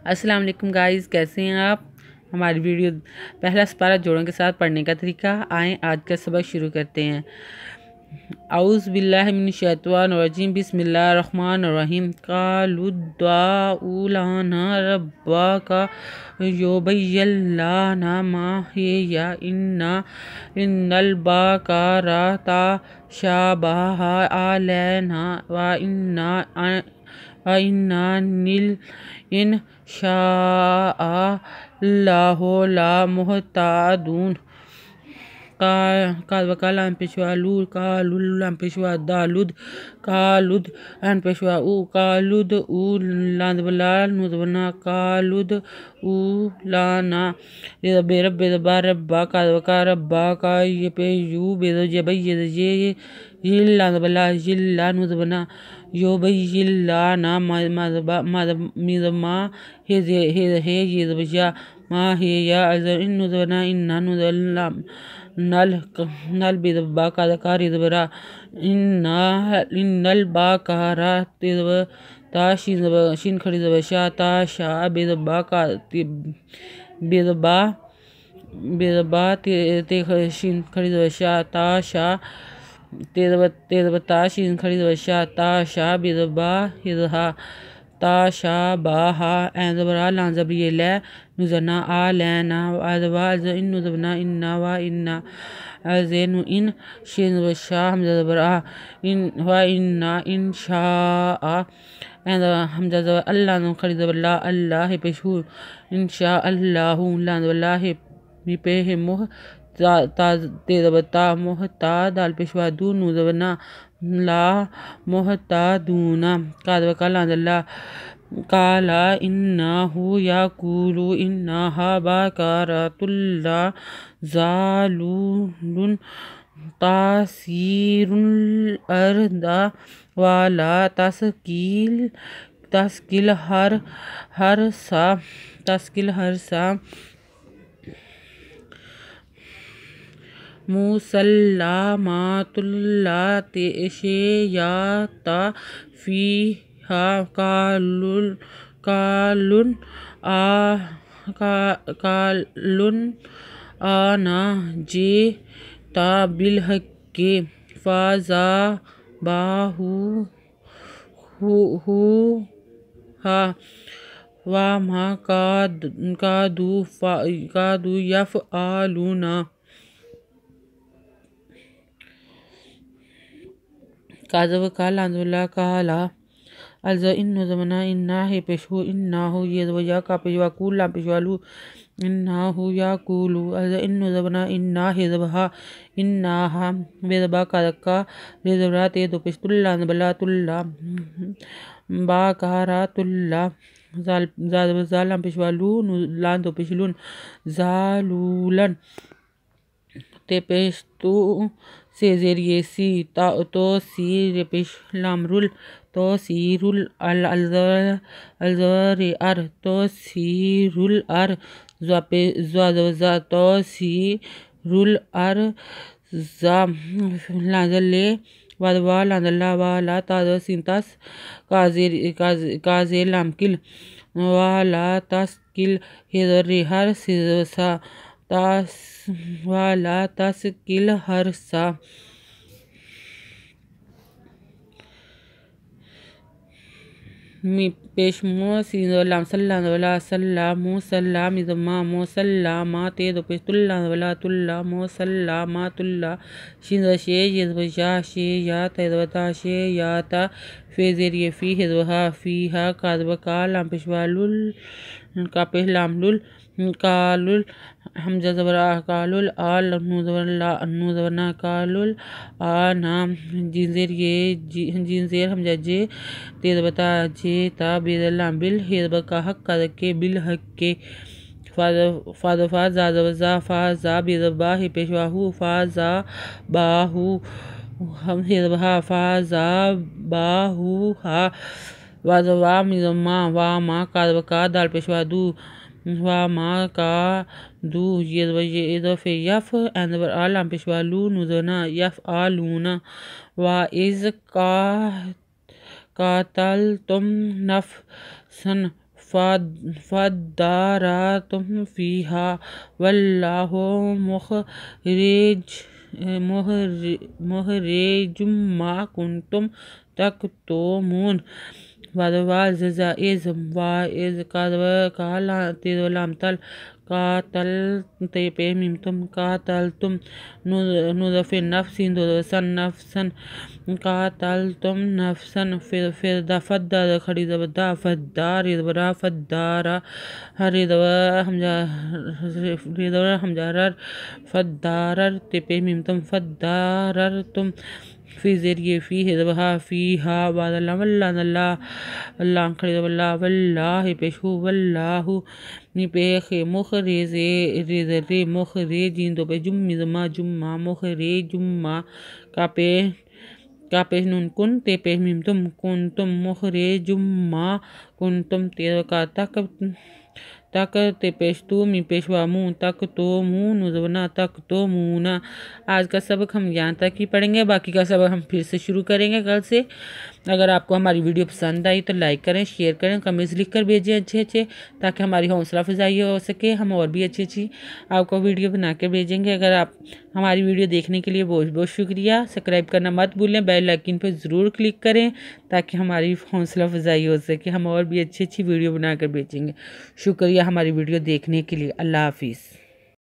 السلام علیکم گائز، کیسے ہیں آپ؟ ہماری ویڈیو پہلا سپارہ جوڑوں کے ساتھ پڑھنے کا طریقہ، آئیں آج کا سبق شروع کرتے ہیں۔ اعوذ باللہ من الشیطان الرجیم، بسم اللہ الرحمن الرحیم۔ قالوا ادعوا لنا ربک یبین لنا ما ہی ان البقرۃ تشابہ علینا وإنا إن شاء اللہ لمہتدون۔ قال لام پیشوا لو، قالوا لام پیشوا دالود، قالود ان پیشوا او، قالود او لاندبلا نودبنا، قالود او لانا رب ربا قالوا ربا کا یہ پہ یو بے جب یہ لاندبلا جلا نودبنا یو بی لانا مدما ہے یہ بجا ما ہے یا ان نودبنا ان نودبلا نل بدبا کا ردبرا ان البقرہ تا شین کھڑی دبشا تا شا بدبا کا بدبا تے شین کھڑی دبشا تا شا تا شین کھڑی دبشا تا شا بدبا ہدہا تا شا باہا اندبرا لانزبری لے نزنا آلینا ادوا ان نزبنا انا و انا ازین ان شین وشا حمزہ برا ان و انا ان شاء حمزہ اللہ نو کھڑی دبلا اللہ پیشو ان شاء اللہ اللہ پہ موہ تا تیدبتا محتا دال پیشوا دو نوزبنا لا محتدونا قادوکا لاندلا قالا انہو یاکولو انہا بقرۃ لا ذلول تثیر الارض ولا تسقی الحرث مسلمات لا شیاۃ فیہا قالوا انا جئت بالحق فذبحوها وما كادوا يفعلون۔ قادوکا لاندولا قالا الزا انو زمنا انا ہے پیشو انا ہو یہ وجہ کا پیشوا کول لام پیشوا لو انا ہو یا کولو الزا انو زمنا انا ہے زبہا انا ہا بیدبا قادکا ریزبرا تیدو پیش تلا نبلا تلا باکارا تلا زالام پیشوا لو لاندو پیشلون زالولن تے پیش تو سے زیریے سی تو سی پیش لام رول تو سی رول الزر ار تو سی رول ار زا تو سی رول ار زا لانزلے وادوا لاندلا والا تازا سینتاس کازیر لام کل والا تاس کل ہیدر ریحر سیزوسا تاس والا تاس کل ہر سا می پیش مو سیندو لام سلام ولا سلام سلام ازما مو سلام تیدو پیش تلا ولا تلا مو سلام تلا شیندو شی یزبشا شی یا تیدوتا شی یا تا فی زیریے فی ہزوہا فیہا قادوکا لام پیشوا لول کا پیش لام لول قالول حمزہ زبرا قالول آل نوزبنا قالول آنا جین زیر حمزہ جے تیدبتا جے تا بید لام بل ہیدبکا حق قادکے بالحق فازفا زازوزا فازا بیدبا ہی پیشواہو فازا باہو ہیدبہا فازا باہو ہا وازوا مزما واما قادوکا دال پیشوا دو وما کا دو یہ اضافه یف اندبر آلام پیشوا لون زنا یف آلون و از قاتلتم نفسا فَادَّارَأْتُمْ فِيهَا وَاللَّهُ مُخْرِجٌ مَا كُنْتُمْ تَكْتُمُونَ وَإِذْ قَاتَلْتُمْ قاتلتم نفسا فدار خریدبدا فدار ادبرا فدارا ردور ہمجارر فدارر تپے ممتم فداررتم فی ذریعے فی ہدبہا فیہا بعد اللہ واللہ اللہ خرید واللہ واللہ پیشو واللہ نی پیخ مخرجین دو پہ جمی زما جمع مخرجما کا پیش نون کن تے پیش میم تم کنتم مخرجما کنتم تیر کا تک تے پیش تو می پیش وامون تک تو مون زبنا تک تو مونا۔ آج کا سبق ہم یہاں تک ہی پڑھیں گے، باقی کا سبق ہم پھر سے شروع کریں گے کل سے۔ اگر آپ کو ہماری ویڈیو پسند آئی تو لائک کریں، شیئر کریں، کمنٹس لکھ کر بھیجیں اچھے تاکہ ہماری حوصلہ افزائی ہو سکے، ہم اور بھی اچھی آپ کو ویڈیو بنا کے بھیجیں گے۔ اگر آپ ہماری ویڈیو دیکھنے کے لیے بہت بہت شکریہ۔ سبسکرائب کرنا مت بھولیں، بیل آئیکن پہ ضرور کلک کریں تاکہ ہماری حوصلہ افزائی ہو سکے، ہم اور بھی اچھی ویڈیو بنا کر بھیجیں گے۔ شکریہ ہماری ویڈیو دیکھنے کے لیے۔ اللہ حافظ۔